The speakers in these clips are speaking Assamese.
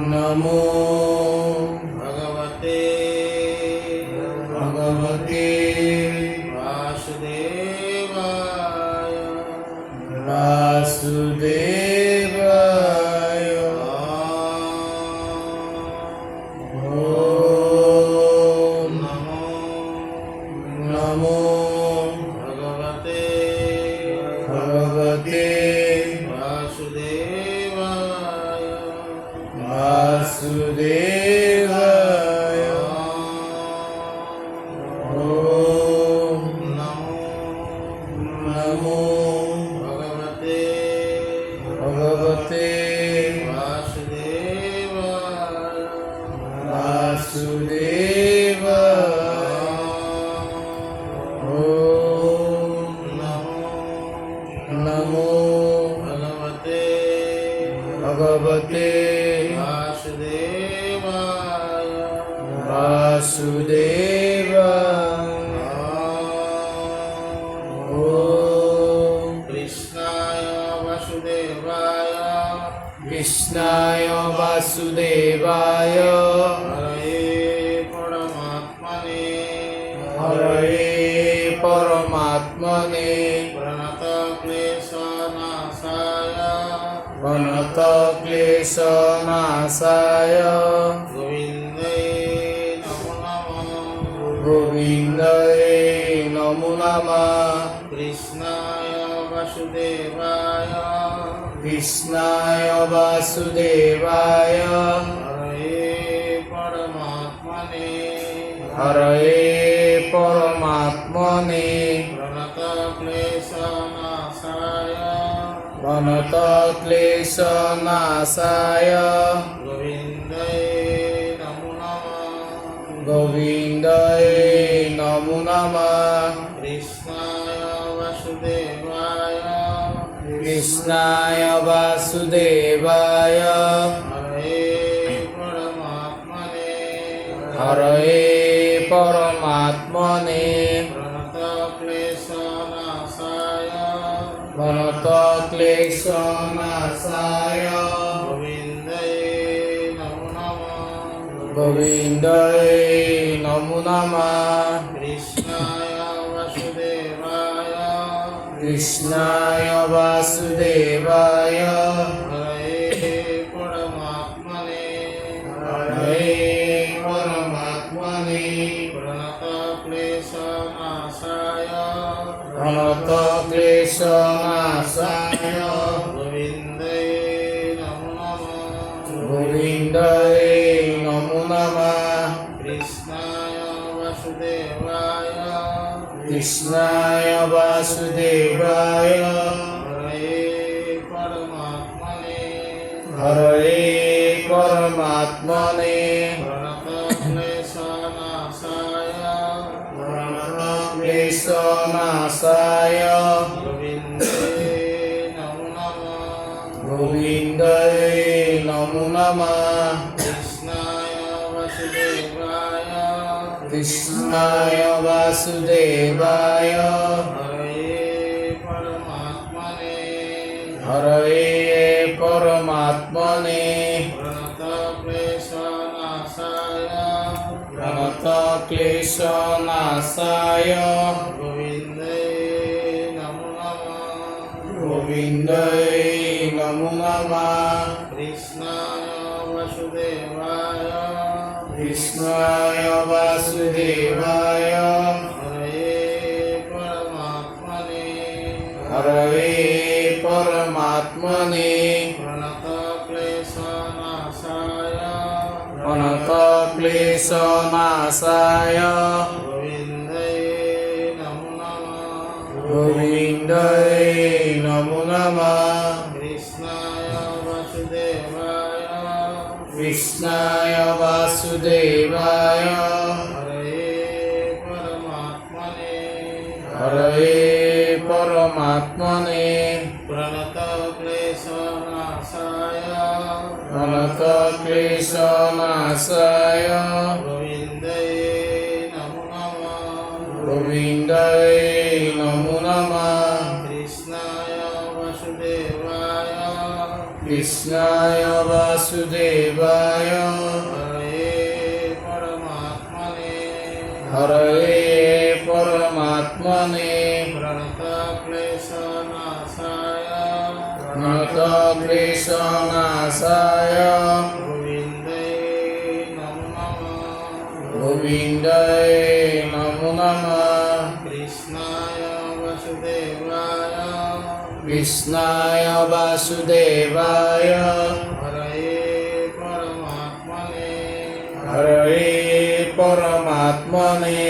नमो भगवते वासुदेवाय ओम नमो भगवते वासुदेवाय ओम नमो भगवते वासुदेवाय ओम नमो भगवते वासुदेवाय ओम कृष्णाय वासुदेवाय हरये परमात्मने प्रणतक्लेशनाशाय गोविन्दाय नमो नमः कृष्णाय वासुदेवाय हरये परमात्मने प्रणतक्लेशनाशाय गोविन्दाय नमो नमः कृष्णाय वासुदेवाय हरये परमात्मने प्रणतक्लेशनाशाय गोविन्दाय नमो नमः कृष्णाय वासुदेवाय हरये परमात्मने प्रणतक्लेशनाशाय गोविन्दाय नमो नमः कृष्णाय वासुदेवाय हरये परमात्मने प्रणतक्लेशनाशाय गोविन्दाय नमो नमः कृष्णाय वासुदेवाय हरये परमात्मने प्रणतक्लेशनाशाय प्रणतक्लेशनाशाय गोविन्दाय नमो नमः कृष्णाय वासुदेवाय हरये परमात्मने प्रणतक्लेशनाशाय गोविन्दाय नमो नमः कृष्णाय वासुदेवाय हरये परमात्मने प्रणतक्लेशनाशाय गोविन्दाय नमो नमः कृष्णाय वासुदेवाय हरये परमात्मने प्रणतक्लेशनाशाय गोविन्दाय नमो नमः कृष्णाय वासुदेवाय हरये परमात्मने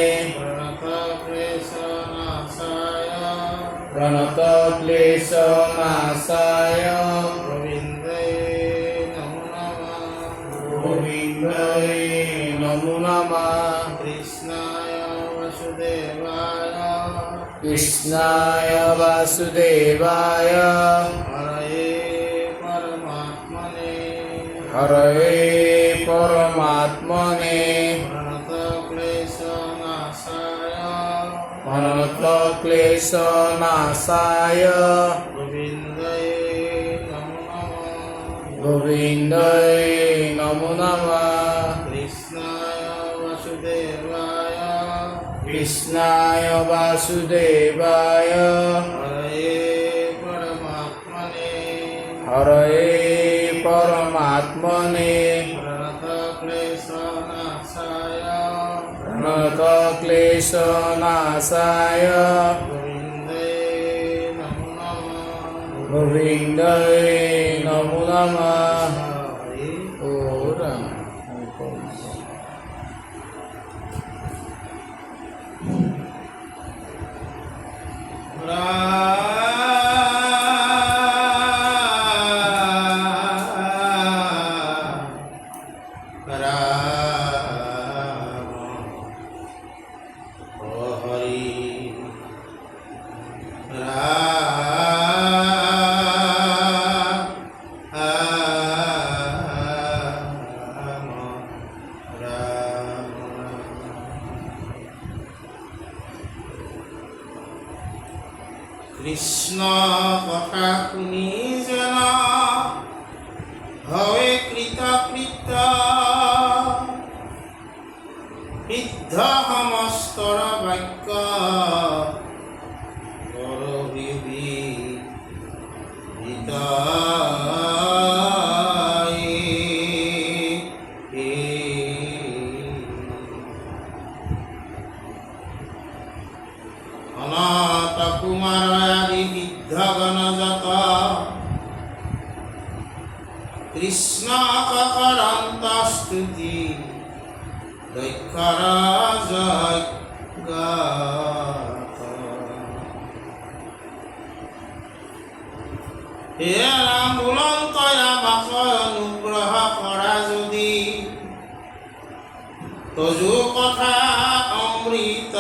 प्रणतक्लेशनाशाय गोविन्दाय नमो नमः कृष्णाय वासुदेवाय हरये परमात्मने प्रणतक्लेशनाशाय गोविन्दाय नमो नमः कृष्णाय वासुदेवाय हरये परमात्मने प्रणतक्लेशनाशाय गोविन्दाय नमो नमः কৃষ্ণ কথা শুনি যেন হয় কৃতকৃত্য বৃদ্ধ সমস্তৰ বাক্য অনত কুমাৰ আদি সিদ্ধগণ যত কৃষ্ণ কৰন্ত স্তুতি দক্ষৰ যজ্ঞ হে ৰাম বুলন্তয়া বাস অনুগ্ৰহ কৰা যদি তজু কথা অমৃত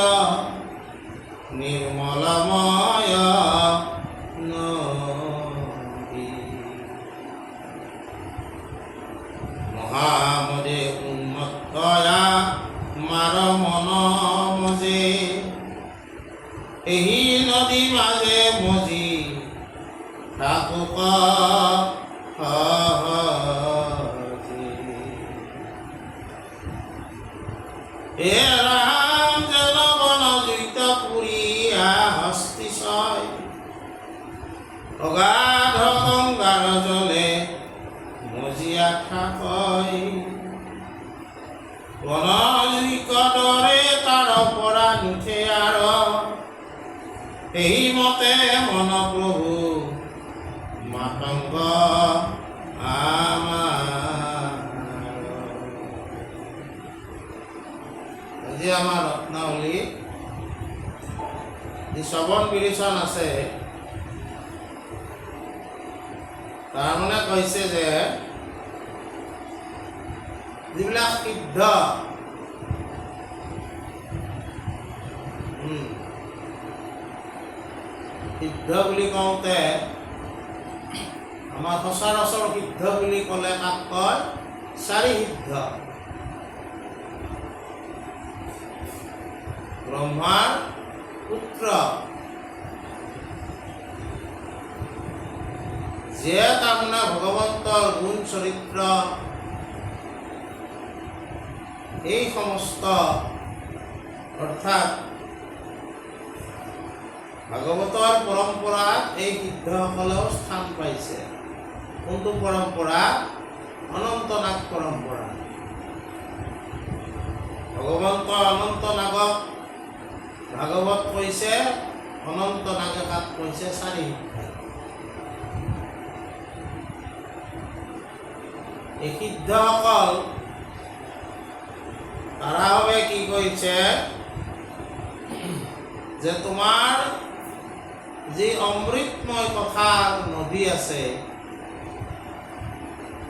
নিৰ্মলময় নদী মহামদে উন্মত্তয়া মাৰ মন মজে এই নদী মাজে মজি থাকুক হে ৰাম যেন বনজুইত পুৰিয়া হস্তিশয় অগাধ গংগাৰ জলে মজিয়া খাকয় বনজুইক দৰে তাৰ পৰা নুঠে আৰু এই মতে মন প্ৰভু মাতংগ আজি আমাৰ ৰত্নাৱলী যি শ্ৰৱণ বিৰোচন আছে তাৰমানে কৈছে যে যিবিলাক সিদ্ধ সিদ্ধ বুলি কওঁতে আমাৰ সচৰাচৰ সিদ্ধ বুলি ক'লে কাক কয় চাৰি সিদ্ধ ব্ৰহ্মাৰ পুত্ৰ যিয়ে তাৰমানে ভগৱন্তৰ গুণ চৰিত্ৰ এই সমস্ত অৰ্থাৎ ভাগৱতৰ পৰম্পৰাত এই সিদ্ধসকলেও স্থান পাইছে কোনটো পৰম্পৰা অনন্ত নাগ পৰম্পৰা ভগৱন্ত অনন্ত নাগক ভাগৱত কৈছে অনন্ত নাগে কাক কৈছে চাৰি সিদ্ধ এই সিদ্ধসকল তাৰাভাৱে কি কৈছে যে তোমাৰ যি অমৃতময় কথাৰ নদী আছে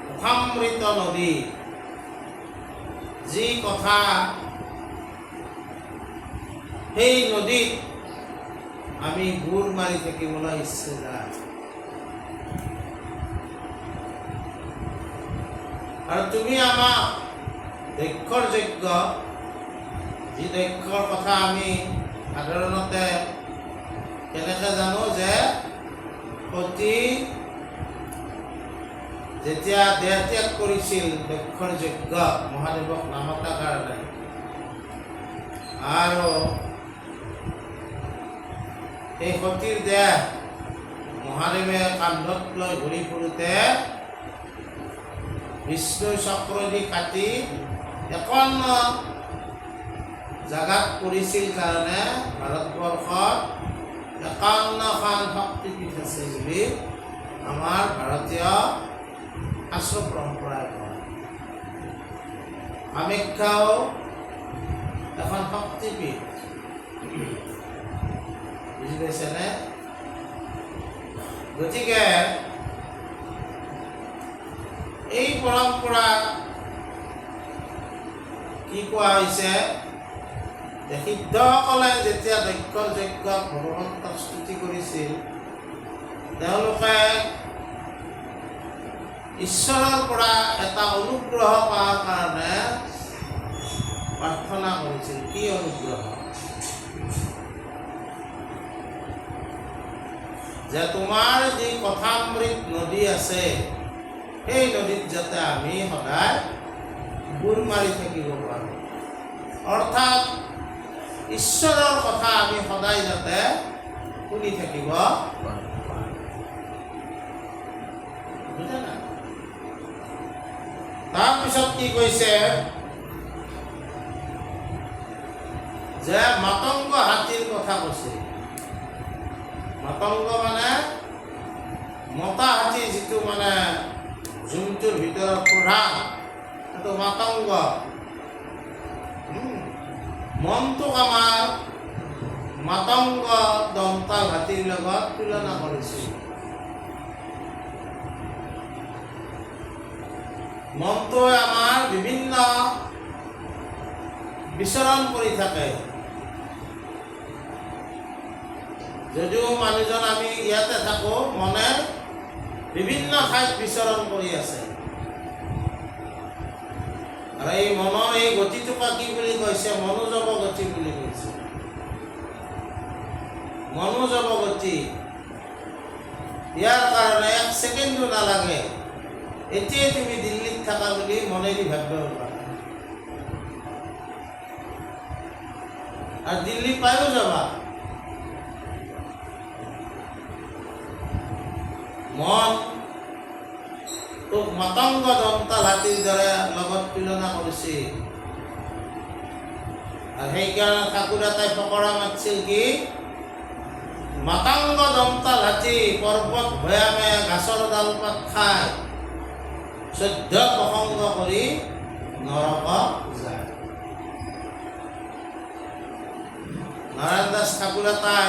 কথামৃত নদী যি কথা সেই নদীত আমি বুৰ মাৰি থাকিবলৈ ইচ্ছে যায় আৰু তুমি আমাক দক্ষৰ যজ্ঞ যি দক্ষৰ কথা আমি সাধাৰণতে কেনেকৈ জানো যে সতী যেতিয়া দেহ ত্যাগ কৰিছিল দক্ষৰ যজ্ঞ মহাদেৱক নামতাৰ কাৰণে আৰু এই সতীৰ দেহ মহাদেৱে কান্ধত লৈ ঘূৰি ফুৰোতে বিষ্ণু চক্ৰদি কাটি এখন জাগাত পৰিছিল কাৰণে ভাৰতবৰ্ষত 51খন শক্তিপীঠ আছে বুলি আমাৰ ভাৰতীয় শাস্ত্ৰ পৰম্পৰায় কয় কামাখ্যাও এখন শক্তিপীঠ বুজি পাইছেনে গতিকে এই পৰম্পৰা কি কোৱা হৈছে যে সিদ্ধসকলে যেতিয়া দক্ষৰ যজ্ঞত ভগৱন্তক স্তুতি কৰিছিল তেওঁলোকে ঈশ্বৰৰ পৰা এটা অনুগ্ৰহ পোৱাৰ কাৰণে প্ৰাৰ্থনা কৰিছিল কি অনুগ্ৰহ যে তোমাৰ যি কথামৃত নদী আছে সেই নদীত যাতে আমি সদায় বুৰ মাৰি থাকিব পাৰোঁ অৰ্থাৎ ঈশ্বৰৰ কথা আমি সদায় যাতে শুনি থাকিব বুজা নাই তাৰপিছত কি কৈছে যে মাতংগ হাতীৰ কথা কৈছে মাতংগ মানে মতা হাতী যিটো মানে জন্তুৰ ভিতৰত প্ৰধান সেইটো মাতংগ মনটোক আমাৰ মাতংগ দন্তা হাতীৰ লগত তুলনা কৰিছিল মনটোৱে আমাৰ বিভিন্ন বিচৰণ কৰি থাকে যদিও মানুহজন আমি ইয়াতে থাকোঁ মনে বিভিন্ন ঠাইত বিচৰণ কৰি আছে আৰু এই মনৰ এই গতিটোকে কি বুলি কৈছে মনোজৱ গতি বুলি কৈছে মনোজৱ গতি ইয়াৰ কাৰণে 1 ছেকেণ্ডো নালাগে এতিয়াই তুমি দিল্লীত থাকা বুলি মনেদি ভাবিব পাৰা আৰু দিল্লী পায়ো যাবা। মন তোক মতংগ দন্তাল হাতীৰ দৰে লগত তুলনা কৰিছে। আৰু সেইকাৰণে ঠাকুৰ এটাই ফকৰা মাতিছিল কি, মাতাংগ দন্তাল হাতী পৰ্বত ভৈয়ামে গাছৰ ডাল পাত খাই, চৈধ্য প্ৰসংগ কৰি নৰক যায়। নাৰায়ণ দাস ঠাকুৰ এটাই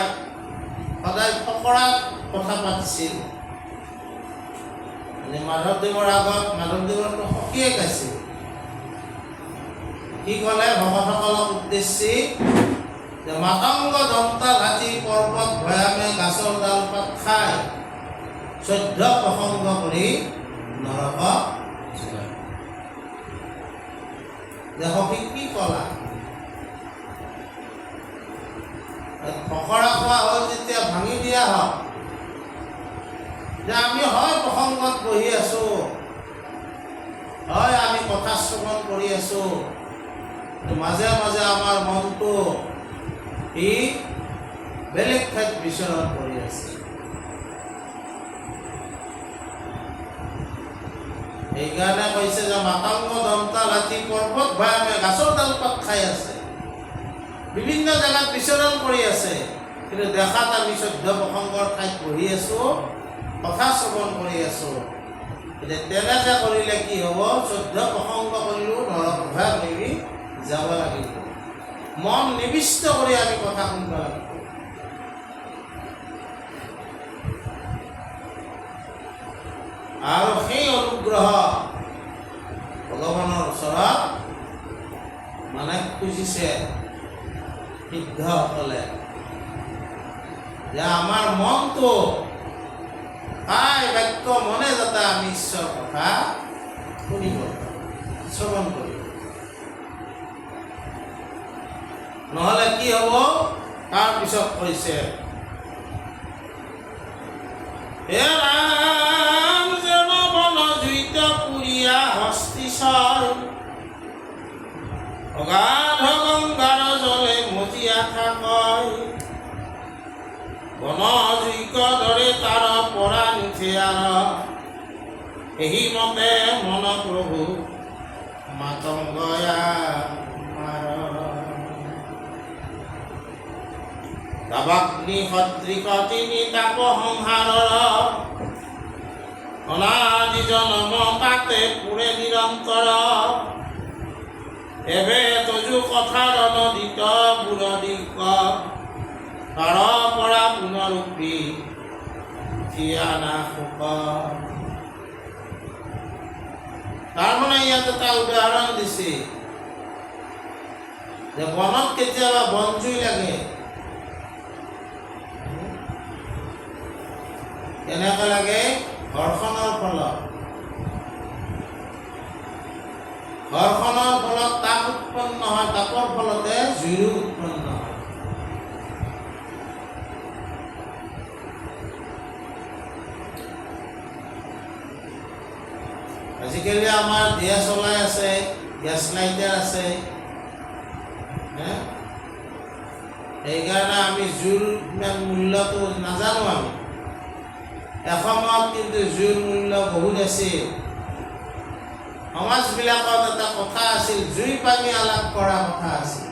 সদায় ফকৰাত কথা পাতিছিল। মাধৱদেৱৰ আগত মাধৱদেৱৰতো সখীয়ে গাইছিল। কি ক'লে ভকতসকলক উদ্দেশ্যি যে মাতংগ দন্তাল হাতী পৰ্বত ভৈয়ামে গাছৰ ডাল পাত খাই, চৈধ্য প্ৰসংগ কৰি নৰক যায়। যে সখী কি ক'লা? ফকৰা খোৱা হ'ল যেতিয়া ভাঙি দিয়া হওক, যে আমি হয় প্ৰসংগত বহি আছো, হয় আমি কথা শ্ৰৱণ কৰি আছো, মাজে মাজে আমাৰ মনটো ই বেলেগ ঠাইত বিচৰণ কৰি আছে। সেইকাৰণে কৈছে যে মাতাংগ দন্তাল হাতী পৰ্বত ভৈয়ামে গাছৰ ডাল পাত খাই আছে, বিভিন্ন জেগাত বিচৰণ কৰি আছে, কিন্তু দেখাত আমি চৈধ্য প্ৰসংগৰ ঠাইত বহি আছো, কথা শ্ৰৱণ কৰি আছো। তেনেকে কৰিলে কি হ'ব? চৈধ্য প্ৰসংগ কৰিলেও নৰক ভৈয়ামে যাব লাগিব। মন নিবিষ্ট কৰি আমি কথা শুনিব লাগিব। আৰু সেই অনুগ্ৰহ ভগৱানৰ ওচৰত মানে খুজিছে সিদ্ধসকলে, যে আমাৰ মনটো কাই বাক্য মনে যাতে আমি ঈশ্বৰ কথা শুনিব শ্ৰৱণ কৰিব। নহ'লে কি হ'ব? তাৰপিছত কৈছে, হে ৰাম যেন বন জুইত পুৰীয়া হস্তিচৰ, অগাধ গংগাৰ জলে মজিয়া থাকয়, বন জুইক দৰে তাৰ পৰা নুঠে আৰ, এই মতে মন প্ৰভু মাতংগয়া মাৰ। দাবাগ্নি সদৃশ তিনি তাপ সংহাৰৰ, অনাদি জনম তাতে পুৰে নিৰন্তৰ, এবে তজু কথাৰ নদীত বুৰদিক, তাৰ পৰা পুনৰূপী ঠিয়ানা শোক। তাৰমানে ইয়াত এটা উদাহৰণ দিছে যে বনত কেতিয়াবা বন জুই লাগে, কেনেকে লাগে? ঘৰখনৰ ফলত। ঘৰখনৰ ফলত তাপ উৎপন্ন হয়, তাপৰ ফলতে জুইৰো উৎপন্ন হয়। আজিকালি আমাৰ দিয়া চলাই আছে, গেছ লাইটাৰ আছে, সেইকাৰণে আমি জুইৰ মূল্যটো নাজানো। আমি এসময়ত কিন্তু জুইৰ মূল্য বহুত আছিল। সমাজবিলাকত এটা কথা আছিল, জুই পানী আলাপ কৰা কথা আছিল।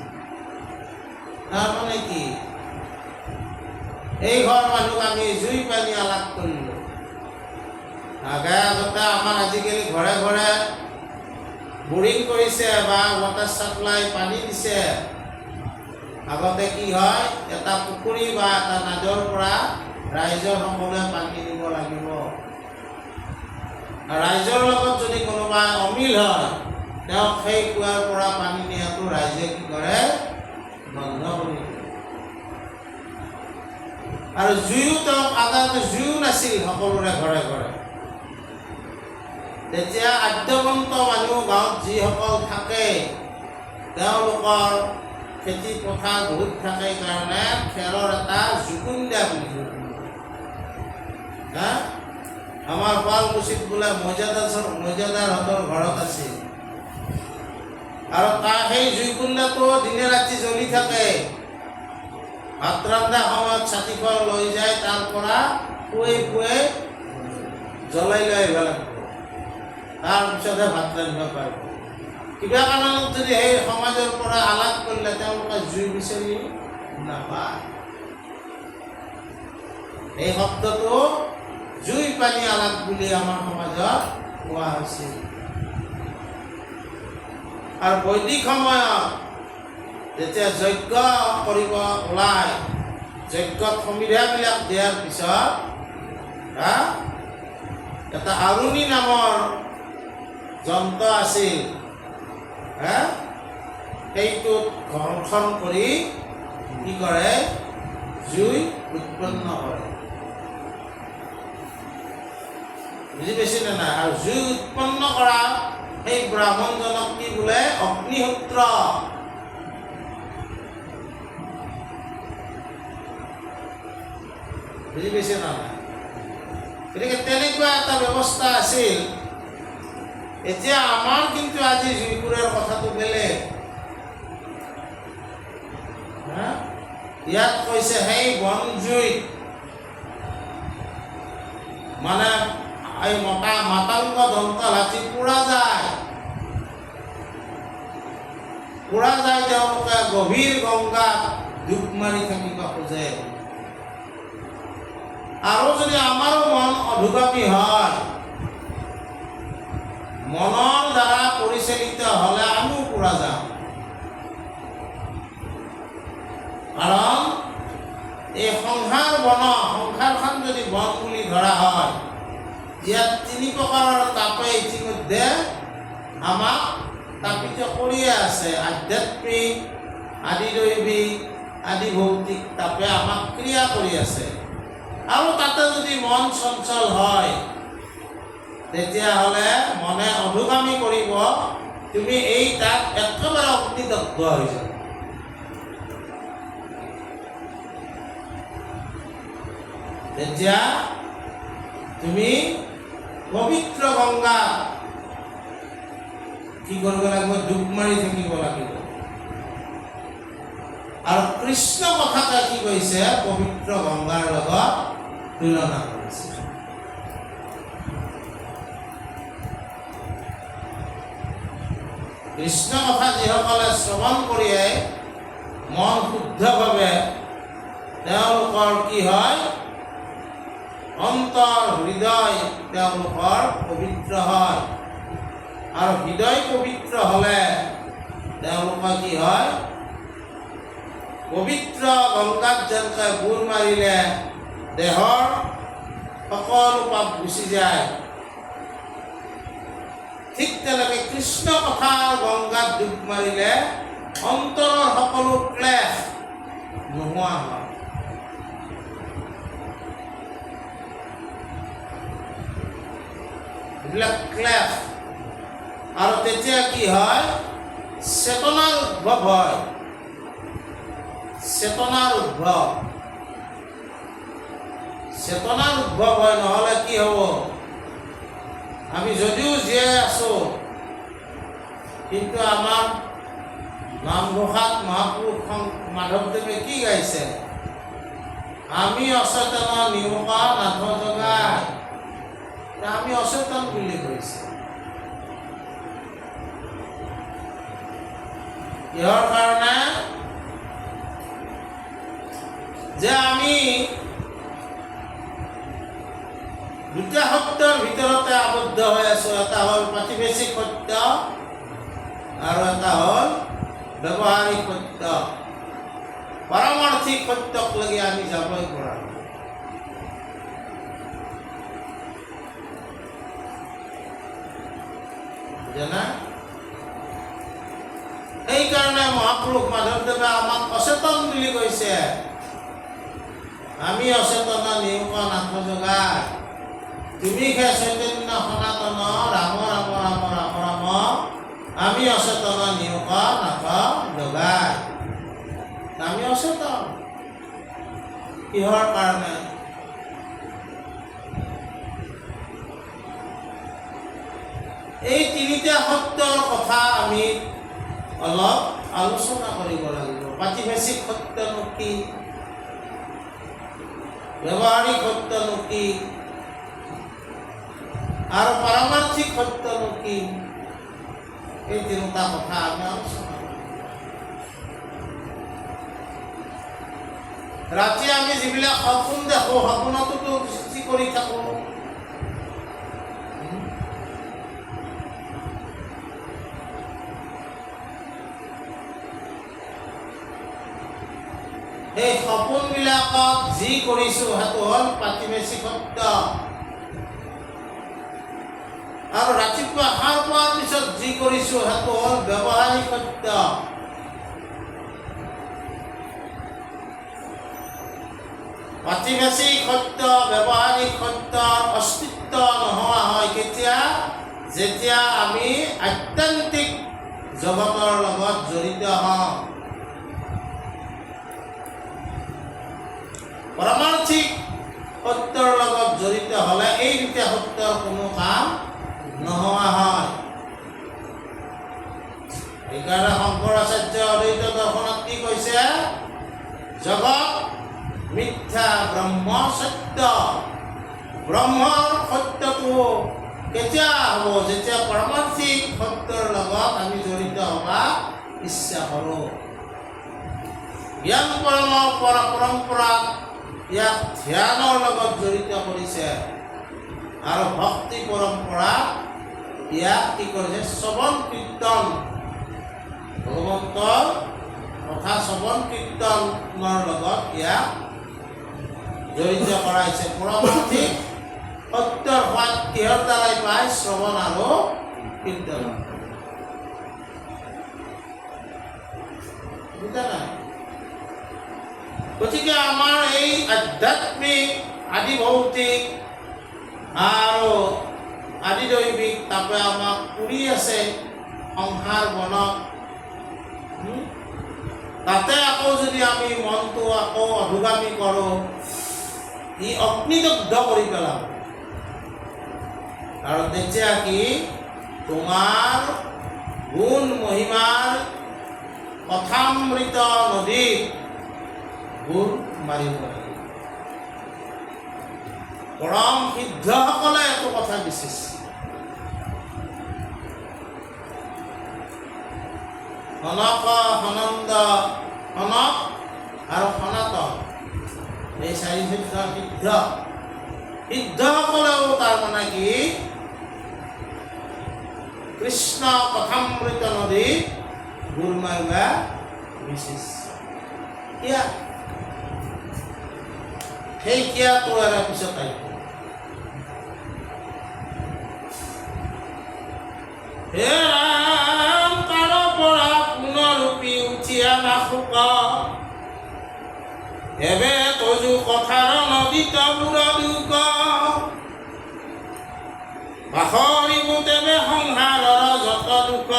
তাৰমানে কি? এই ঘৰ মানুহক আমি জুই পানী আলাপ কৰিলোঁ। আগতে আমাৰ আজিকালি ঘৰে ঘৰে বৰিং কৰিছে বা ৱাটাৰ ছাপ্লাই পানী দিছে। আগতে কি হয়, এটা পুখুৰী বা এটা নাদৰ পৰা ৰাইজৰ সকলোৱে পানী দিব লাগিব। ৰাইজৰ লগত যদি কোনোবা অমিল হয়, তেওঁক সেই কুঁৱাৰ পৰা পানী নিয়াটো ৰাইজে কি কৰে? বন্ধ কৰি দিয়ে। আৰু জুইও তেওঁক আগতে জুইও নাছিল সকলোৰে ঘৰে ঘৰে। তেতিয়া আদ্যৱন্ত মানুহ গাঁৱত যিসকল থাকে, তেওঁলোকৰ খেতি পথাৰ বহুত থাকে কাৰণে খেৰৰ এটা জুকুন্দা বুলি কয়। আমাৰ শুৱালকুছিত বোলে মৰ্যাদাৰহঁতৰ ঘৰত আছিল। আৰু তাৰ সেই জুইকুণ্ডাটো দিনে ৰাতি জ্বলি থাকে। ভাত ৰন্ধা সময়ত ছাতিখন লৈ যায়, তাৰ পৰা পুৱাই পুৱাই জ্বলাই লৈ আহিব লাগিব, তাৰপিছতহে ভাত ৰান্ধিব পাৰিব। কিবা কাৰণত যদি সেই সমাজৰ পৰা আলাগ কৰিলে তেওঁলোকে জুই বিচাৰি নাপায়। এই শব্দটো জুই পানী আলাগ বুলি আমাৰ সমাজত কোৱা হৈছিল। আৰু বৈদিক সময়ত যেতিয়া যজ্ঞ কৰিব ওলায়, যজ্ঞত সমিধাবিলাক দিয়াৰ পিছত এটা আৰুণি নামৰ যন্ত্ৰ আছিল, সেইটোত ঘৰ্ষণ কৰি কি কৰে, জুই উৎপন্ন কৰে। বুজি পাইছে নে নাই? আৰু জুই উৎপন্ন কৰা সেই ব্ৰাহ্মণজনক কি বোলে? অগ্নিহোত্ৰ। বুজি পাইছে না নাই? গতিকে তেনেকুৱা এটা ব্যৱস্থা আছিল। এতিয়া আমাৰ কিন্তু আজি জুইকুৰাৰ কথাটো বেলেগ। ইয়াত কৈছে সেই বন জুইত মানে এই মাতাংগ দন্ত হাতী পোৰা যায়, তেওঁলোকে গভীৰ গংগাত ডুব মাৰি থাকিব খোজে। আৰু যদি আমাৰো মন অধুগামী হয়, মনৰ দ্বাৰা পৰিচালিত হলে আমিও পোৰা যাওঁ। কাৰণ এই সংসাৰখন যদি বন বুলি ধৰা হয়, ইয়াত 3 প্ৰকাৰৰ তাপে ইতিমধ্যে আমাক তাপিত কৰিয়ে আছে। আধ্যাত্মিক, আদি দৈবিক, আদি ভৌতিক তাপে আমাক ক্ৰিয়া কৰি আছে। আৰু তাতে যদি মন চঞ্চল হয়, তেতিয়াহ'লে মনে অধুগামী কৰিব, তুমি এই তাপ একেবাৰে অগ্নিদগ্ধ হৈ যাব। তেতিয়া তুমি পবিত্ৰ গংগা কি কৰিব লাগিব? ডুব মাৰি থাকিব লাগিব। আৰু কৃষ্ণ কথাকে কি কৈছে? পবিত্ৰ গংগাৰ লগত তুলনা কৰিছে। কৃষ্ণ কথা যিসকলে শ্ৰৱণ কৰিয়ে মন শুদ্ধভাৱে, তেওঁলোকৰ কি হয়? অন্তৰ হৃদয় তেওঁলোকৰ পবিত্ৰ হয়। আৰু হৃদয় পবিত্ৰ হ'লে তেওঁলোকৰ কি হয়? পবিত্ৰ গংগাত যেনেকৈ বুৰ মাৰিলে দেহৰ সকলো পাপ গুচি যায়, ঠিক তেনেকৈ কৃষ্ণ কথাৰ গংগাত ডুব মাৰিলে অন্তৰৰ সকলো ক্লেশ নোহোৱা হয়। এইবিলাক ক্লেশ। আৰু তেতিয়া কি হয়? চেতনাৰ উদ্ভৱ হয়। চেতনাৰ উদ্ভৱ হয়, নহ'লে কি হ'ব? আমি যদিও জীয়াই আছো, কিন্তু আমাৰ নামঘোষাত মহাপুৰুষ মাধৱদেৱে কি গাইছে? আমি অচেতন নিমকা নাথ জগাই। আমি অচেতন বুলি কৈছে। কিহৰ কাৰণে? যে আমি দুটা সত্যৰ ভিতৰতে আবদ্ধ হৈ আছো। এটা হ'ল প্ৰাতিবেশিক সত্য আৰু এটা হ'ল ব্যৱহাৰিক সত্য। পাৰমাৰ্থিক সত্যক লাগি আমি যাবই পৰা নাই। সেইকাৰণে মহাপুৰুষ মাধৱদেৱে আমাক অচেতন বুলি কৈছে। আমি অচেতন নিমকা নাথ জগাই। তুমি হে চৈতন্য সনাতন ৰাম ৰাম ৰাম ৰাম ৰাম। আমি অচেতন নিমকা নাথ জগাই। আমি অচেতন। কিহৰ কাৰণে? এই 3টা সত্যৰ কথা আমি অলপ আলোচনা কৰিব লাগিব। প্ৰাতিভাষিক সত্যনো কি? ব্যৱহাৰিক সত্যনো কি আৰু পাৰমাৰ্থিক সত্যনো কি, এই তিনিটা কথা আমি আলোচনা কৰিম। ৰাতি আমি যিবিলাক সপোন দেখোঁ, সপোনতোতো সৃষ্টি কৰি থাকোঁ। সেই সপোনবিলাকত যি কৰিছোঁ সেইটো হ'ল প্ৰাতিবেশিক সত্য। আৰু ৰাতিপুৱা সাৰ পোৱাৰ পিছত যি কৰিছোঁ সেইটো হ'ল ব্যৱহাৰিক সত্য। প্ৰাতিবেশিক সত্য, ব্যৱহাৰিক সত্যৰ অস্তিত্ব নোহোৱা হয় কেতিয়া? যেতিয়া আমি আত্যন্তিক জগতৰ লগত জড়িত হওঁ। পাৰমাৰ্থিক সত্যৰ লগত জড়িত হ'লে এই দুটা সত্যৰ কোনো কাম নোহোৱা হয়। সেইকাৰণে শংকৰাচাৰ্য অদ্বৈত দৰ্শনত কি কৈছে? জগত মিথ্যা, ব্ৰহ্ম সত্য। ব্ৰহ্মৰ সত্যটো কেতিয়া হ'ব? যেতিয়া পাৰমাৰ্থিক সত্যৰ লগত আমি জড়িত হ'বা ইচ্ছা কৰোঁ। জ্ঞান পৰমৰ পৰম্পৰা ইয়াক ধ্যানৰ লগত জড়িত কৰিছে আৰু ভক্তি পৰম্পৰা ইয়াক কি কৰিছে? শ্ৰৱণ কীৰ্তন, ভগৱন্তৰ কথা শ্ৰৱণ কীৰ্তনৰ লগত ইয়াক জড়িত কৰাইছে। পাৰমাৰ্থিক সত্যৰ সোৱাদ কিহৰ দ্বাৰাই পায়? শ্ৰৱণ আৰু কীৰ্তন। বুজা নাই? গতিকে আমাৰ এই আধ্যাত্মিক, আদি ভৌতিক আৰু আদি দৈবিক তাপে আমাক পুৰি আছে সংসাৰ বনত। তাতে আকৌ যদি আমি মনটো আকৌ অধোগামী কৰোঁ, ই অগ্নিদগ্ধ কৰি পেলাব। আৰু তেতিয়া কি তোমাৰ গুণ মহিমাৰ কথামৃত নদীত বুৰ মাৰিব লাগিব। পৰম সিদ্ধসকলে একো কথা বিচিছে। সনক, সনন্দ, সনক আৰু সনাতন, এই চাৰি সিদ্ধ। সিদ্ধসকলেও তাৰমানে কি কৃষ্ণ কথামৃত নদীত বুৰ মাৰিবা বিচিছে। কিয়া? সেই কিয়াটো এৰাৰ পিছত আহিব। হে ৰাম, তাৰ পৰা পুনৰূপী উঠিয়া নাশুক, এবে তজু কথাৰ নদীত বুৰ দুক, বাসৰিব তেবে সংসাৰৰ যত দুখ,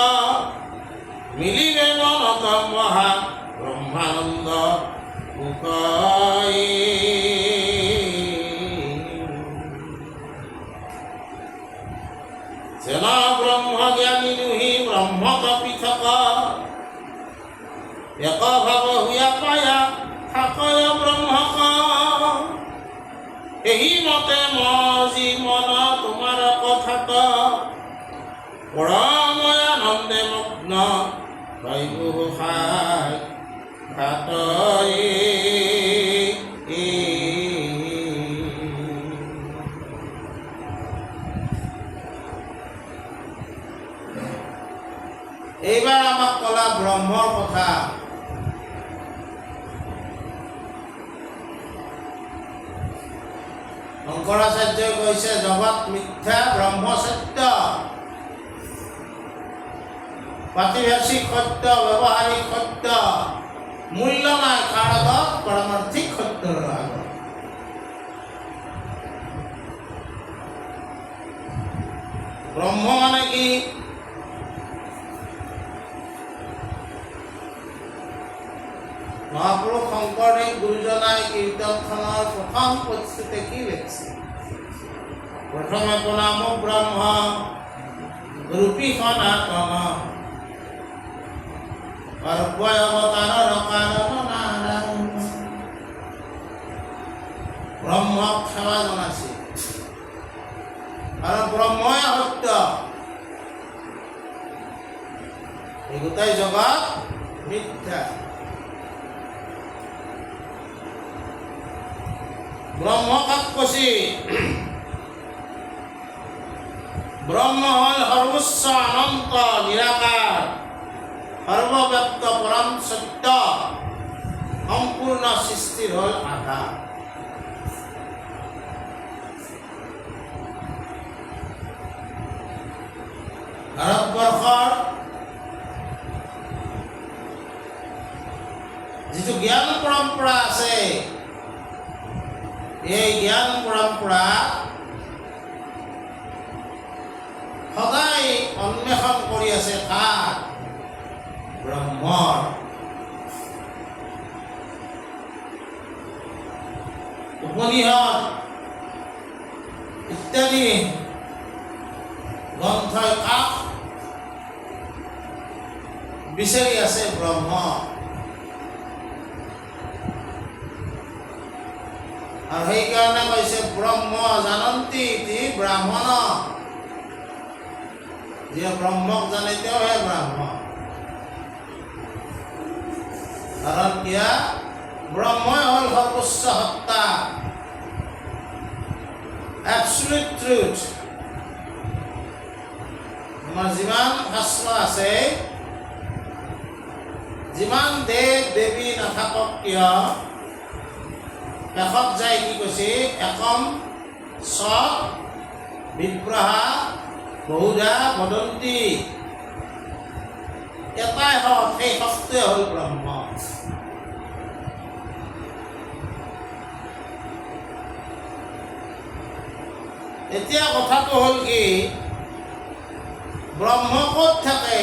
মিলিবে মনত মহা ব্ৰহ্মানন্দ উকয়। যেন ব্ৰহ্ম জ্ঞানী নুহি ব্ৰহ্মক পৃথক, এক ভাৱ হুয়া পায়া থাকয় ব্ৰহ্মক, এই মতে মজি মন তোমাৰ কথাক, পৰময় আনন্দে মগ্ন হৈব সাই ঘাটয়। এইবাৰ আমাক কলা ব্ৰহ্মৰ কথা। শংকৰাচাৰ্যই কৈছে জগত মিথ্যা, ব্ৰহ্ম সত্য। প্ৰাতিভাষিক সত্য, ব্যৱহাৰিক সত্য মূল্য নাই কাৰ আগত? পাৰমাৰ্থিক সত্যৰ আগত। ব্ৰহ্ম মানে কি? মহাপুৰুষ শংকৰদেৱ গুৰুজনাই কীৰ্তনখনৰ প্ৰথম পদটোতে কি লিখিছে? প্ৰথমে প্ৰণাম ব্ৰহ্ম ৰূপী সনাতন, অৱতাৰৰ কাৰণ নাৰায়ণ। ব্ৰহ্মক সেৱা জনাইছিল আৰু ব্ৰহ্মই সত্য। এই গোটেই জগত মিথ্যা। ব্ৰহ্ম কাক কৈছে? ব্ৰহ্ম হ'ল সৰ্বোচ্চ অনন্ত নিৰাকাৰ সৰ্বব্যাপ্ত পৰম সত্য, সম্পূৰ্ণ সৃষ্টিৰ হ'ল আধাৰ। ভাৰতবৰ্ষৰ যিটো জ্ঞান পৰম্পৰা আছে, এই জ্ঞান পৰম্পৰা সদায় অন্বেষণ কৰি আছে কাৰ? ব্ৰহ্মৰ। উপনিষদ ইত্যাদি গ্ৰন্থই কাক বিচাৰি আছে? ব্ৰহ্ম। আৰু সেইকাৰণে কৈছে ব্ৰহ্ম জানন্তি ইতি ব্ৰাহ্মণ। যিয়ে ব্ৰহ্মক জানে তেওঁহে ব্ৰাহ্মণ। কাৰণ কিয়া ব্ৰহ্মই হ'ল সৰ্বোচ্চ সত্তা, এবচলিউট ট্ৰুথ। আমাৰ যিমান শাস্ত্ৰ আছে, যিমান দেৱ দেৱী নাথাকক কিয়, শেষত যায় কি কৈছে? একম সৎ বিপ্ৰহা বহুধা বদন্তি। এটাই সৎ, সেই সত্যই হ'ল ব্ৰহ্ম। এতিয়া কথাটো হ'ল কি? ব্ৰহ্ম ক'ত থাকে?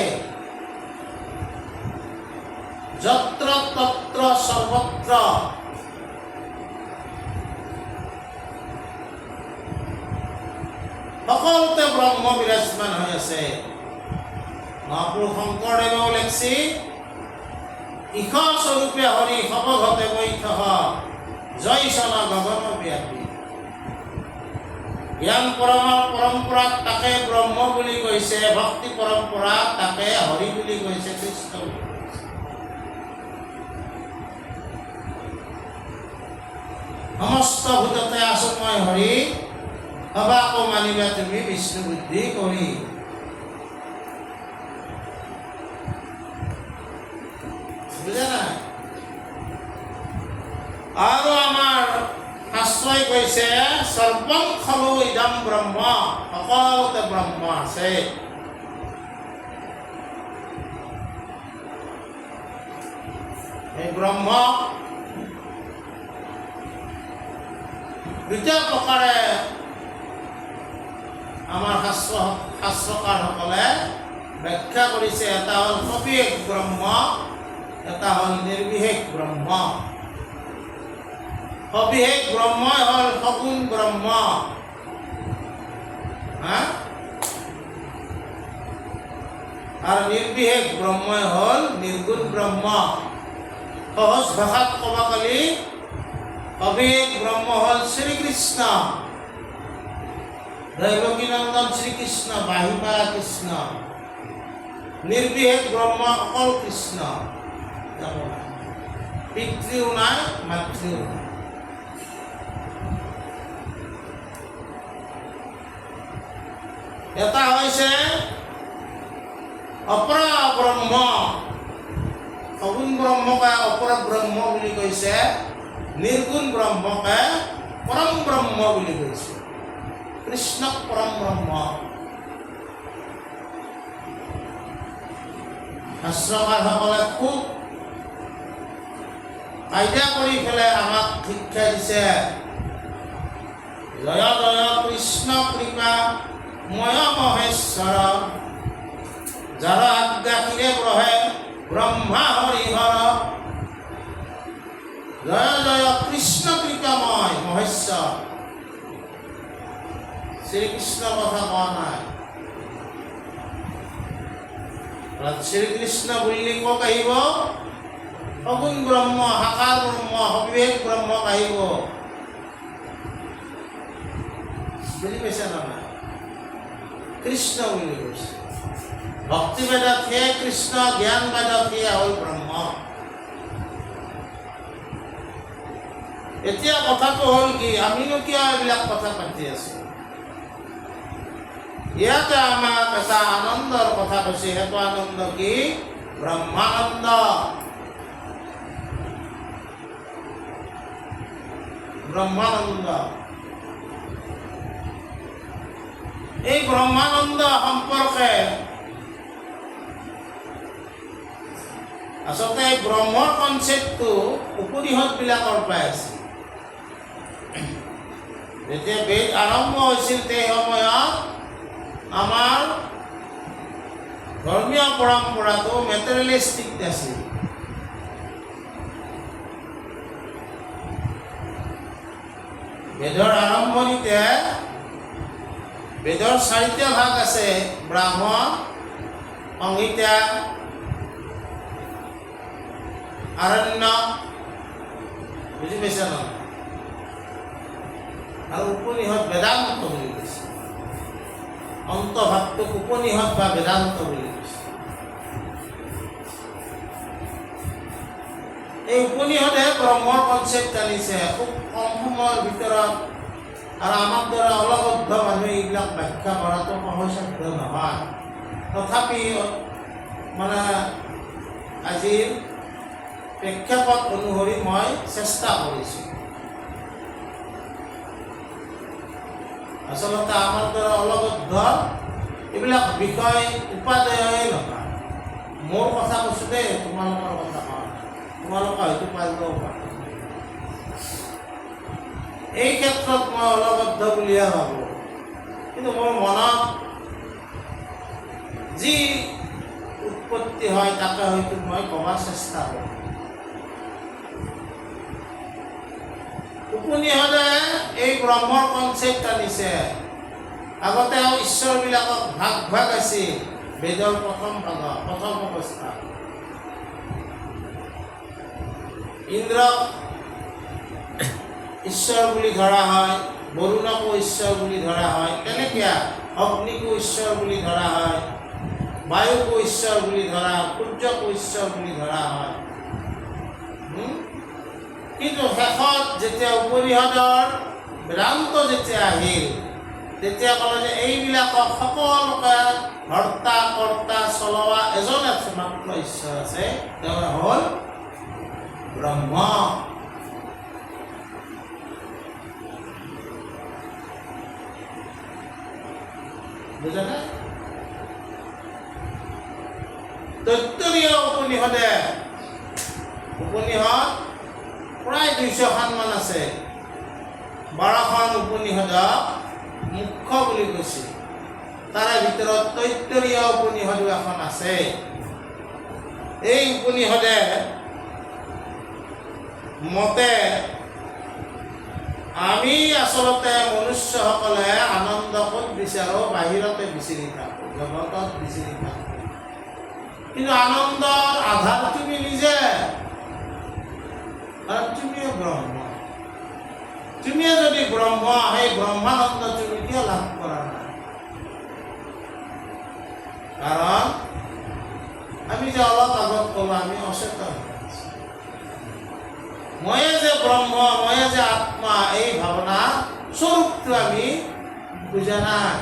যত্ৰ তত্ৰ সৰ্বত্ৰ। সকলোতে ব্ৰহ্ম বিৰাজমান হৈ আছে। মহাপুৰুষ শংকৰদেৱেও লিখছি, ইষ স্বৰূপে হৰি সবঘতে বৈঠহ জয় চন গগন ব্যাপী। জ্ঞান পৰম্পৰাক তাকে ব্ৰহ্ম বুলি কৈছে, ভক্তি পৰম্পৰাক তাকে হৰি বুলি কৈছে, কৃষ্ণ বুলি কৈছে। সমস্ত ভূততে আছো মই হৰি, সবাকো মানিবা তুমি বিষ্ণু বুদ্ধি কৰি। বুজা নাই? আৰু আমাৰ শাস্ত্ৰই কৈছে সৰ্বং খলু ইদম ব্ৰহ্ম, সকলোতে ব্ৰহ্ম আছে। এই ব্ৰহ্ম দুটা প্ৰকাৰে আমাৰ শাস্ত্ৰকাৰসকলে ব্যাখ্যা কৰিছে। এটা হ'ল সবিশেষ ব্ৰহ্ম, এটা হ'ল নিৰ্বিশেষ ব্ৰহ্ম। সবিশেষ ব্ৰহ্মই হ'ল সগুণ ব্ৰহ্ম। আৰু নিৰ্বিশেষ ব্ৰহ্মই হ'ল নিৰ্গুণ ব্ৰহ্ম। সহজ ভাষাত ক'ব গ'লে সবিশেষ ব্ৰহ্ম হ'ল শ্ৰীকৃষ্ণ, দৈৱকীনন্দন শ্ৰীকৃষ্ণ, বাহিপাৰা কৃষ্ণ। নিৰ্বিশেষ ব্ৰহ্ম অকল কৃষ্ণ, পিতৃও নাই, মাতৃও নাই। এটা হৈছে অপৰা ব্ৰহ্ম। সগুণ ব্ৰহ্মকে অপৰা ব্ৰহ্ম বুলি কৈছে, নিৰ্গুণ ব্ৰহ্মকে পৰম ব্ৰহ্ম বুলি কৈছে, কৃষ্ণক পৰম ব্ৰহ্ম। শাস্ত্ৰকাৰসকলে খুব কায়দা কৰি পেলাই আমাক শিক্ষা দিছে। জয় জয় কৃষ্ণ কৃপা ময় মহেশ্বৰ, যাৰ আজ্ঞাখিৰে ব্ৰহে ব্ৰহ্মা হৰিহৰ। জয় জয় কৃষ্ণ কৃপাময় মহেশ্বৰ। শ্ৰীকৃষ্ণ কথা কোৱা নাই। শ্ৰীকৃষ্ণ বুলিলে কক আহিব? সগুণ ব্ৰহ্ম, সাকাৰ ব্ৰহ্ম, সবিশেষ ব্ৰহ্মক আহিব। বুজি পাইছে না নাই? কৃষ্ণ বুলি কৈছে। ভক্তি বেদত সেয়ে কৃষ্ণ, জ্ঞান বেদত সেয়া হ'ল ব্ৰহ্ম। এতিয়া কথাটো হ'ল কি, আমিনো কিয় এইবিলাক কথা পাতি আছো? ইয়াতে আমাক এটা আনন্দৰ কথা কৈছে। সেইটো আনন্দ কি? ব্ৰহ্মানন্দ। ব্ৰহ্মানন্দ। এই ব্ৰহ্মানন্দ সম্পৰ্কে আচলতে এই ব্ৰহ্মৰ কনচেপ্টটো উপনিষদবিলাকৰ পৰাই আছে। যেতিয়া বেদ আৰম্ভ হৈছিল সেই সময়ত আমাৰ ধৰ্মীয় পৰম্পৰাটো মেটেৰিয়েলিষ্টিক আছিল। বেদৰ আৰম্ভণিতে বেদৰ 4টা ভাগ আছে, ব্ৰাহ্মণ, সংহিতা, আৰণ্য, বুজি পাইছে ন? আৰু উপনিষদ বেদান্ত বুলি কৈছে। অন্তভাগটোক উপনিষদ বা বেদান্ত বুলি কৈছে। এই উপনিষদে ব্ৰহ্মৰ কনচেপ্ট আনিছে খুব কম সময়ৰ ভিতৰত। আৰু আমাৰ দৰে অলবদ্ধ মানুহে এইবিলাক ব্যাখ্যা কৰাটো সহজসাধ্য নহয়। তথাপি মানে আজিৰ প্ৰেক্ষাপট অনুসৰি মই চেষ্টা কৰিছোঁ। আচলতে আমাৰ দৰে অলবদ্ধ এইবিলাক বিষয় উপাদেয়ই নহয়। মোৰ কথা কৈছোঁ দেই, তোমালোকৰ কথা কওঁ। তোমালোকে হয়তো পাৰিবও পাৰা। এই ক্ষেত্ৰত মই অলবদ্ধ বুলিয়ে ভাবোঁ। কিন্তু মোৰ মনত যি উৎপত্তি হয় তাকে হয়তো মই ক'বাৰ চেষ্টা কৰোঁ। উপনিষদে এই ব্ৰহ্মৰ কনচেপ্ট আনিছে। আগতে ঈশ্বৰবিলাকক ভাগ ভাগ আছিল। বেদৰ প্ৰথম অৱস্থা ইন্দ্ৰক ঈশ্বৰ বুলি ধৰা হয়, বৰুণকো ঈশ্বৰ বুলি ধৰা হয়, তেনেকৈ অগ্নিকো ঈশ্বৰ বুলি ধৰা হয়, বায়ুকো ঈশ্বৰ বুলি ধৰা হয়, সূৰ্যকো ঈশ্বৰ বুলি ধৰা হয়। কিন্তু শেষত যেতিয়া উপনিষদৰ বেদান্ত যেতিয়া আহিল, তেতিয়া ক'লে যে এইবিলাকক সকলোকে হৰ্তা কৰ্তা চলোৱা এজন মাত্ৰ ঈশ্বৰ আছে, তেওঁ হ'ল ব্ৰহ্ম। বুজানে? তৈত্তৰীয় উপনিষদ প্ৰায় 200খন মান আছে। 12খন উপনিষদক মুখ্য বুলি কৈছে। তাৰে ভিতৰত তৈত্তৰীয় উপনিষদো এখন আছে। এই উপনিষদে মতে আমি আচলতে মনুষ্যসকলে আনন্দ ক'ত বিচাৰোঁ? বাহিৰতে বিচাৰি থাকোঁ, জগতত বিচাৰি থাকোঁ। কিন্তু আনন্দৰ আধাৰ তুমি নিজে, কাৰণ তুমিও ব্ৰহ্ম। তুমিয়ে যদি ব্ৰহ্ম, সেই ব্ৰহ্মানন্দ তুমি কিয় লাভ কৰা নাই? কাৰণ আমি যে অলপ আগত ক'লোঁ, আমি অচেতন। ময়ে যে ব্ৰহ্ম, ময়ে যে আত্মা, এই ভাৱনা স্বৰূপটো আমি বুজা নাই।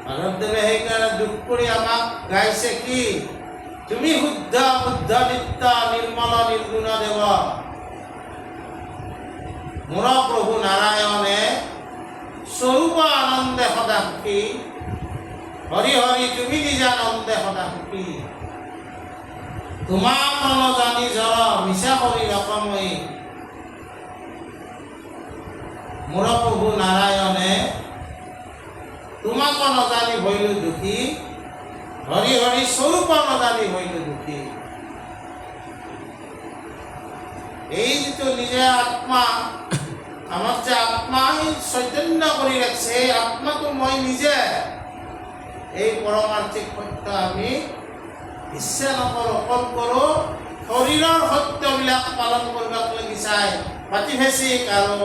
মাধৱদেৱে সেইকাৰণে দুখ কৰি আমাক গাইছে কি? তুমি শুদ্ধ বুদ্ধ নিত্য নিৰ্মল নিৰ্গুণ দেৱ, মোৰ প্ৰভু নাৰায়ণে স্বৰূপ আনন্দে সদা সুখী, হৰি হৰি তুমি নিজানন্দে সদা সুখী, তোমাক নজানি জৰ মিছা কৰি ৰকময়ী, মোৰ প্ৰভু নাৰায়ণে তোমাক নজানি ভৈলো দুখী, হৰি হৰি স্বৰূপ নজানি ভৈলো দুখী। এই যিটো নিজে আত্মা, আমাক যে আত্মাই চৈতন্য কৰি ৰাখিছে, এই আত্মাটো মই নিজে, এই পৰমাৰ্থিক সত্য আমি ইচ্ছা নকৰোঁ, অকল কৰোঁ শৰীৰৰ সত্যবিলাক পালন কৰিব লাগি চাই পাতি ফেচিক আৰু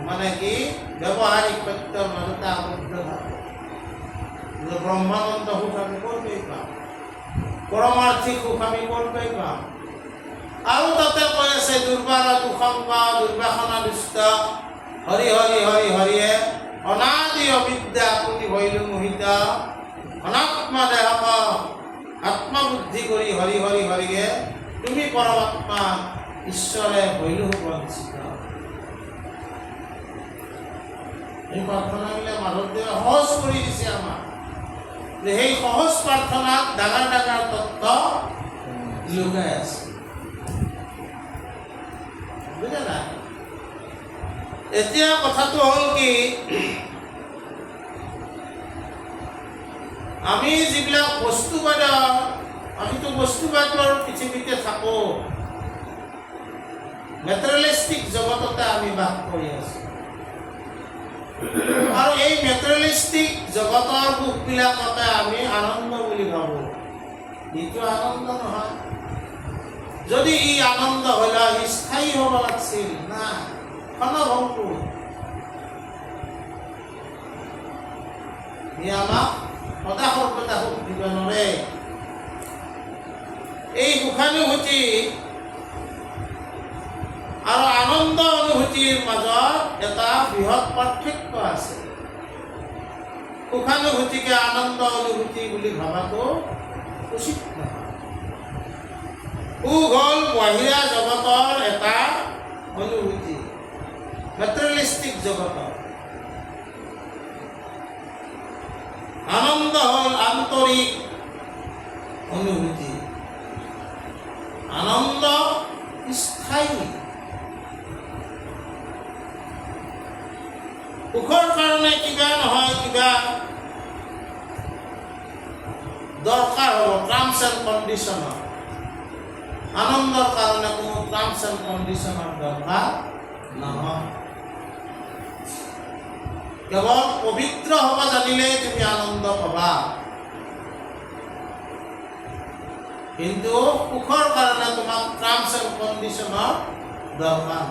মানে কি ব্যৱহাৰিক সত্যৰ মাজতে আবদ্ধ থাকে। ব্ৰহ্মানন্দ সুখ আমি ক'ৰপৰা পাম, পৰমাৰ্থিক সুখ আমি ক'ৰপৰা পাম। আৰু তাতে কৈ আছে দুৰ্বাৰা দুঃসংগ দুৰ্বাসনা দুষ্ট হৰি হৰি হৰি হৰিয়ে অনাদি অবিদ্যা আপুনি ভৈলো মোহিত অনাত্মা দেহক আত্মবুদ্ধি কৰি হৰি হৰি হৰিয়ে তুমি পৰমাত্মা ঈশ্বৰে ভৈলো বঞ্চিত। এই প্ৰাৰ্থনাবিলাক মাধৱদেৱে সহজ কৰি দিছে আমাক, যে সেই সহজ প্ৰাৰ্থনাত ডাঙৰ ডাঙৰ তত্ত্ব লুকাই আছে। বুজা নাই? এতিয়া কথাটো হ'ল কি, আমি যিবিলাক বস্তুবাদ, আমিতো বস্তুবাদৰ পৃথিৱীতে থাকোঁ, মেটেৰিয়েলিষ্টিক জগততে আমি বাস কৰি আছোঁ। আৰু এই মেটেৰিয়েলিষ্টিক জগতৰ সুখবিলাককে আমি আনন্দ বুলি ভাবোঁ। এইটো আনন্দ নহয়। যদি ই আনন্দ হলে ই স্থায়ী হ'ব লাগিছিল না, ক্ষণভংগুৰ। ই আমাক সদা সৰ্বদা সুখ দিব নোৱাৰে। এই সুখানুভূতি আৰু আনন্দ অনুভূতিৰ মাজত এটা বৃহৎ পাৰ্থক্য আছে। সুখানুভূতিকে আনন্দ অনুভূতি বুলি ভাবাটো উচিত নহয়। সুখ হ'ল বাহিৰা জগতৰ এটা অনুভূতি, মেটেৰিয়েলিষ্টিক জগতৰ। আনন্দ হ'ল আন্তৰিক অনুভূতি, আনন্দ স্থায়ী। সুখৰ কাৰণে কিবা নহয় কিবা দৰকাৰ হ'ব, টাৰ্মছ এণ্ড কণ্ডিশ্যনৰ। আনন্দৰ কাৰণে কোনো টাৰ্মছ এণ্ড কণ্ডিশ্যনৰ দৰকাৰ নহয়। কেৱল পবিত্ৰ হ'ব জানিলেই তুমি আনন্দ পাবা। কিন্তু সুখৰ কাৰণে তোমাক টাৰ্মছ এণ্ড কণ্ডিশ্যনৰ দৰকাৰ।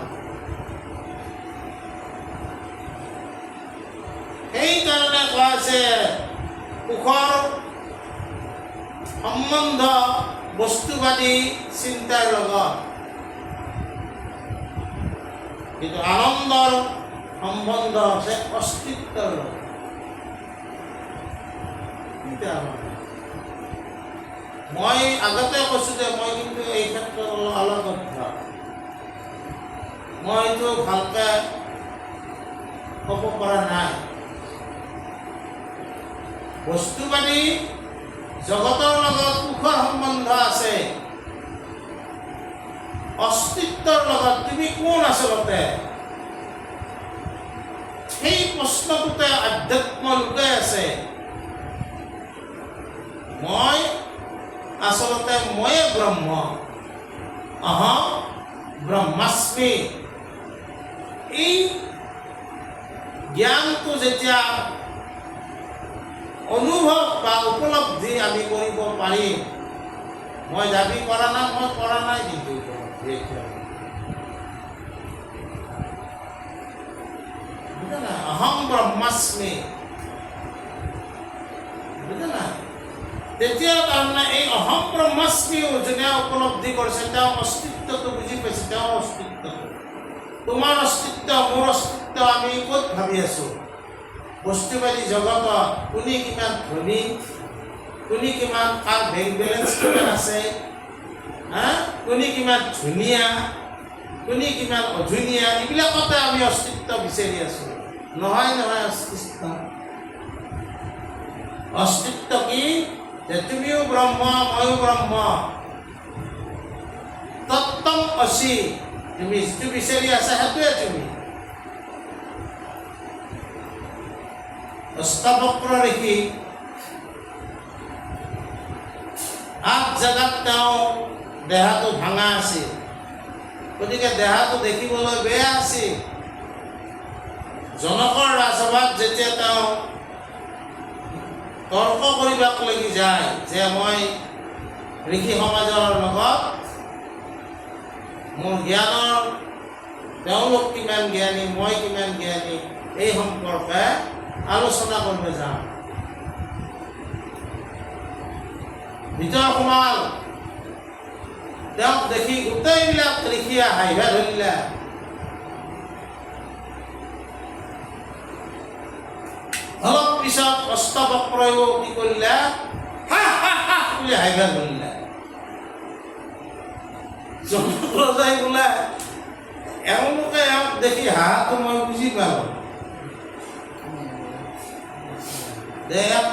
সেইকাৰণে কোৱা আছে সুখৰ সম্বন্ধ বস্তুবাদী চিন্তাৰ লগত, কিন্তু আনন্দৰ সম্বন্ধ আছে অস্তিত্বৰ লগত। মই আগতে কৈছোঁ যে মই কিন্তু এই ক্ষেত্ৰত অলপ অবদ্ধ। মই এইটো ভালকৈ ক'ব পৰা নাই। বস্তুবাদী জগতৰ লগত সুখৰ সম্বন্ধ আছে, অস্তিত্বৰ লগত তুমি কোন আচলতে, সেই প্ৰশ্নটোতে আধ্যাত্ম লুকাই আছে। মই আচলতে ময়ে ব্ৰহ্ম, অহম ব্ৰহ্মাস্মি। এই জ্ঞানটো যেতিয়া অনুভৱ বা উপলব্ধি আমি কৰিব পাৰিম, মই দাবী কৰা নাই, মই কৰা নাই, কিন্তু বুজা নাই? অহম ব্ৰহ্মাস্মি, বুজা নাই? তেতিয়া তাৰমানে এই অহম ব্ৰহ্মাস্মিও যোনে উপলব্ধি কৰিছে, তেওঁ অস্তিত্বটো বুজি পাইছে। তেওঁৰ অস্তিত্বটো, তোমাৰ অস্তিত্ব, মোৰ অস্তিত্ব আমি ক'ত ভাবি আছোঁ? বস্তুবাদী জগতত কোনে কিমান ধনী, কোনে কিমান কাৰ বেংক বেলেঞ্চ কিমান আছে, কোনে কিমান ধুনীয়া, কোনে কিমান অধুনীয়া, এইবিলাকতে আমি অস্তিত্ব বিচাৰি আছোঁ। নহয় নহয়, অস্তিত্ব অস্তিত্ব কি? যে তুমিও ব্ৰহ্ম, ময়ো ব্ৰহ্ম, তত্ত্বম অসি। তুমি যিটো বিচাৰি আছা সেইটোৱে তুমি। অষ্টাবক্ৰ দেখি 8 জেগাত তেওঁ দেহাটো ভাঙা আছিল, গতিকে দেহাটো দেখিবলৈ বেয়া আছিল। জনকৰ ৰাজসভাত যেতিয়া তেওঁ তৰ্ক কৰিবাক লাগি যায় যে মই ঋষি সমাজৰ লগত মোৰ জ্ঞানৰ তেওঁলোক কিমান জ্ঞানী, মই কিমান জ্ঞানী, এই সম্পৰ্কে আলোচনা কৰিব যাওঁ। ভিতৰ সোমাল, তেওঁক দেখি গোটেইবিলাক লিখিয়া হাঁহিবা ধৰিলা। অলপ পিছত অষ্টবক্ৰয়ো কি কৰিলা, হা হা হা বুলি হাঁহিবা ধৰিলা। জনক ৰজাই বোলে এওঁলোকে এওঁক দেখি হাঁহাটো মই বুজি পালোঁ,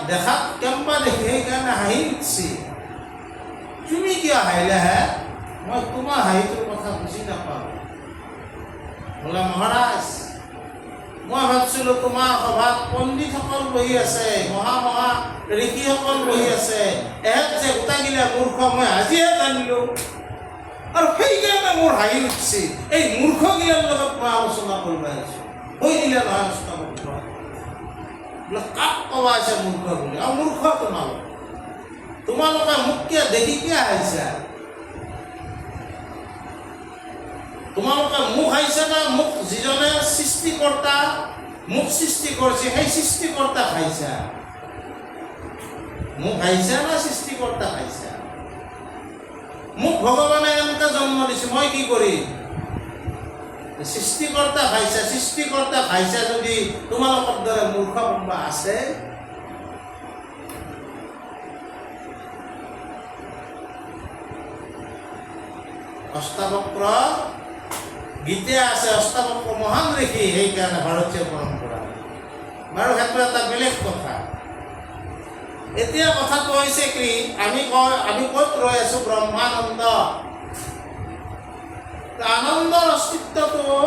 দেখাত কেম্পা দেখি সেইকাৰণে হাঁহি উঠছি। তুমি কিয় হাঁহিলা হে? মই তোমাৰ হাঁহিটোৰ কথা বুজি নাপাওঁ। বোলে মহাৰাজ, মই ভাবিছিলোঁ তোমাৰ সভাত পণ্ডিতসকল বহি আছে, মহা মহা ঋষিসকল বহি আছে, এহেঁত যে গোটাইগিলা মূৰ্খ মই আজিহে জানিলোঁ। আৰু সেইকাৰণে মোৰ হাঁহি উঠছি। এই মূৰ্খগিলাৰ লগত মই আলোচনা কৰিব আহিছোঁ। হৈ দিলে নহয় অষ্টবক্ৰ। বোলে কাক ক'বা আছে মূৰ্খ বুলি? আৰু মূৰ্খ তোমালোকে মোক কিয় দেখি কিয় হাঁহিছা? তোমালোকে মোক হাঁহিছা না মোক যিজনে সৃষ্টিকৰ্তা, মোক সৃষ্টি কৰিছে সেই সৃষ্টিকৰ্তা হাঁহিছা? মোক হাঁহিছা না সৃষ্টিকৰ্তা হাঁহিছা? মোক ভগৱানে এনেকৈ জন্ম দিছে, মই কি কৰিম? সৃষ্টিকৰ্তা খাইছা, সৃষ্টিকৰ্তা খাইছা যদি তোমালোকৰ দৰে মূৰ্খ কোনোবা আছে? অষ্টাবক্ৰ গীতে আছে, অষ্টাবক্ৰ মহান ঋষি, সেইকাৰণে ভাৰতীয় পৰম্পৰা। বাৰু সেইটো এটা বেলেগ কথা। এতিয়া কথাটো হৈছে কি, আমি ক'ত ৰৈ আছোঁ? ব্ৰহ্মানন্দ। আনন্দৰ অস্তিত্বটো,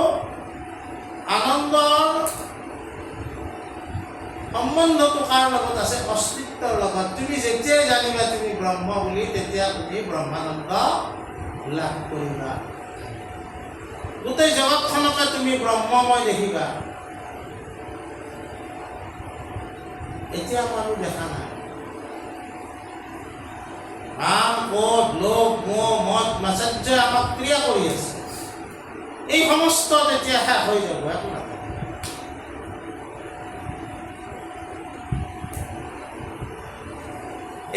আনন্দৰ সম্বন্ধটো কাৰ লগত আছে? অস্তিত্বৰ লগত। তুমি যেতিয়াই জানিবা তুমি ব্ৰহ্ম বুলি, তেতিয়া তুমি ব্ৰহ্মানন্দ লাভ কৰিবা। গোটেই জগতখনকে তুমি ব্ৰহ্মময় দেখিবা। এতিয়া মানুহ দেখা নাই। কাম, ক্ৰোধ, লোভ, মোহ, মদ, মাৎসৰ্যই আমাক ক্ৰিয়া কৰি আছে। এই সমস্ত তেতিয়া শেষ হৈ যাব, একো নাথাকে।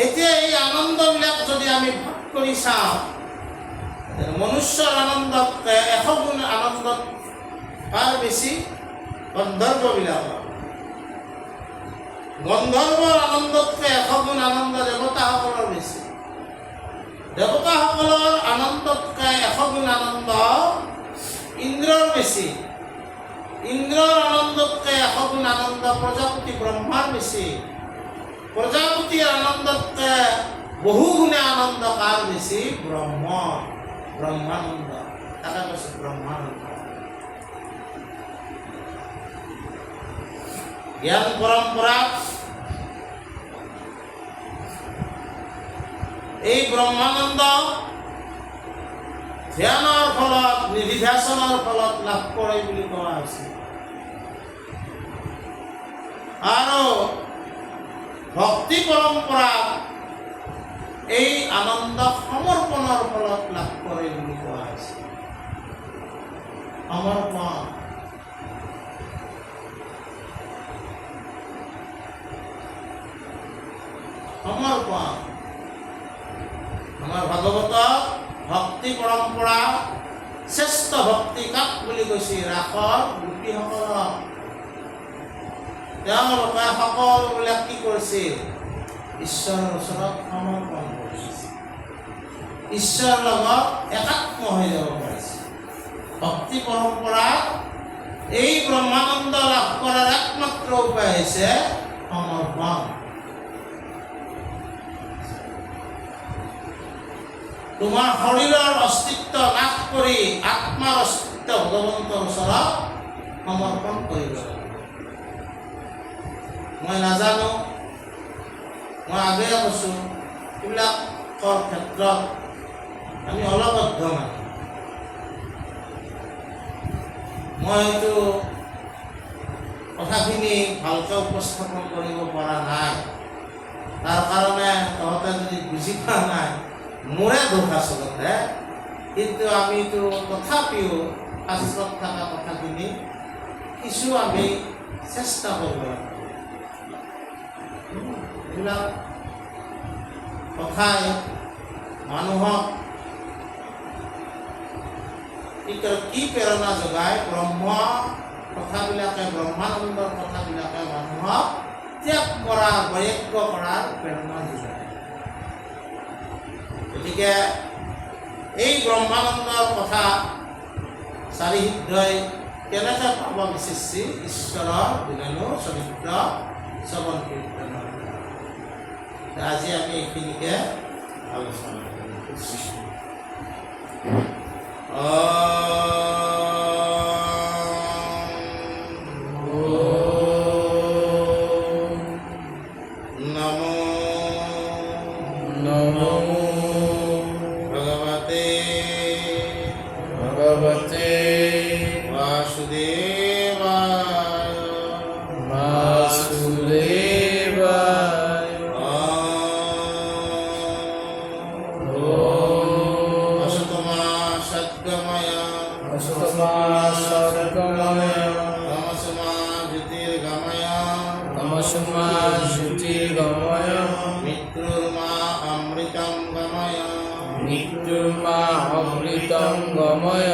এতিয়া এই আনন্দবিলাক যদি আমি ভাগ কৰি চাওঁ, মনুষ্যৰ আনন্দতকৈ 100 গুণ আনন্দত কাৰ বেছি? গন্ধৰ্ববিলাকৰ। গন্ধৰ্বৰ আনন্দতকৈ 100 গুণ আনন্দ দেৱতাসকলৰ বেছি। দেৱতাসকলৰ আনন্দতকৈ 100 গুণ আনন্দ ইন্দ্ৰৰ বেছি। ইন্দ্ৰৰ আনন্দতকৈ 100 গুণ আনন্দ প্ৰজাপতি ব্ৰহ্মাৰ বেছি। প্ৰজাপতিৰ আনন্দতকৈ বহু গুণে আনন্দ কাৰ বেছি? ব্ৰহ্মানন্দ। তাকে কৈছে ব্ৰহ্মানন্দ। জ্ঞান পৰম্পৰাত এই ব্ৰহ্মানন্দ ধ্যানৰ ফলত, নিধিধ্যাসনৰ ফলত লাভ কৰে বুলি কোৱা হৈছে। আৰু ভক্তি পৰম্পৰাত এই আনন্দ সমৰ্পণৰ ফলত লাভ কৰে বুলি কোৱা হৈছে। সমৰ্পণ। সমৰ্পণ। আমাৰ ভাগৱতত ভক্তি পৰম্পৰা শ্ৰেষ্ঠ ভক্তি কাক বুলি কৈছে? ৰাসৰ গোপীসকলক। তেওঁলোকে সকলোবিলাক কি কৰিছিল? ঈশ্বৰৰ ওচৰত সমৰ্পণ কৰিছিল। ঈশ্বৰৰ লগত একাত্ম হৈ যাব পাৰিছিল। ভক্তি পৰম্পৰাত এই ব্ৰহ্মানন্দ লাভ কৰাৰ একমাত্ৰ উপায় হৈছে সমৰ্পণ। তোমাৰ শৰীৰৰ অস্তিত্ব লাভ কৰি আত্মাৰ অস্তিত্ব ভগৱন্তৰ ওচৰত সমৰ্পণ কৰিব লাগিব। মই নাজানো, মই আগেয়ে কৈছোঁ, এইবিলাকৰ ক্ষেত্ৰত আমি অলবদ্ধ মানুহ। মই হয়তো কথাখিনি ভালকৈ উপস্থাপন কৰিব পৰা নাই। তাৰ কাৰণে তহঁতে যদি বুজি পোৱা নাই, মোৰে দোষ আচলতে। কিন্তু আমিতো তথাপিও শাস্ত্ৰত থকা কথাখিনি কিছু আমি চেষ্টা কৰিব লাগিব। এইবিলাক কথাই মানুহক কি প্ৰেৰণা যোগায়? কথাবিলাকে, ব্ৰহ্মানন্দৰ কথাবিলাকে মানুহক ত্যাগ কৰাৰ, বৈৰাগ্য কৰাৰ প্ৰেৰণা যোগায়। গতিকে এই ব্ৰহ্মানন্দৰ কথা চাৰিসিদ্ধই কেনেকৈ পাব বিচাৰিছে? ঈশ্বৰৰ গুণানু চৰিত্ৰ শ্ৰৱণ কীৰ্তনৰ। আজি আমি এইখিনিকে আলোচনা কৰিছোঁ। মৃত্যুৰ্মা অমৃতং গময়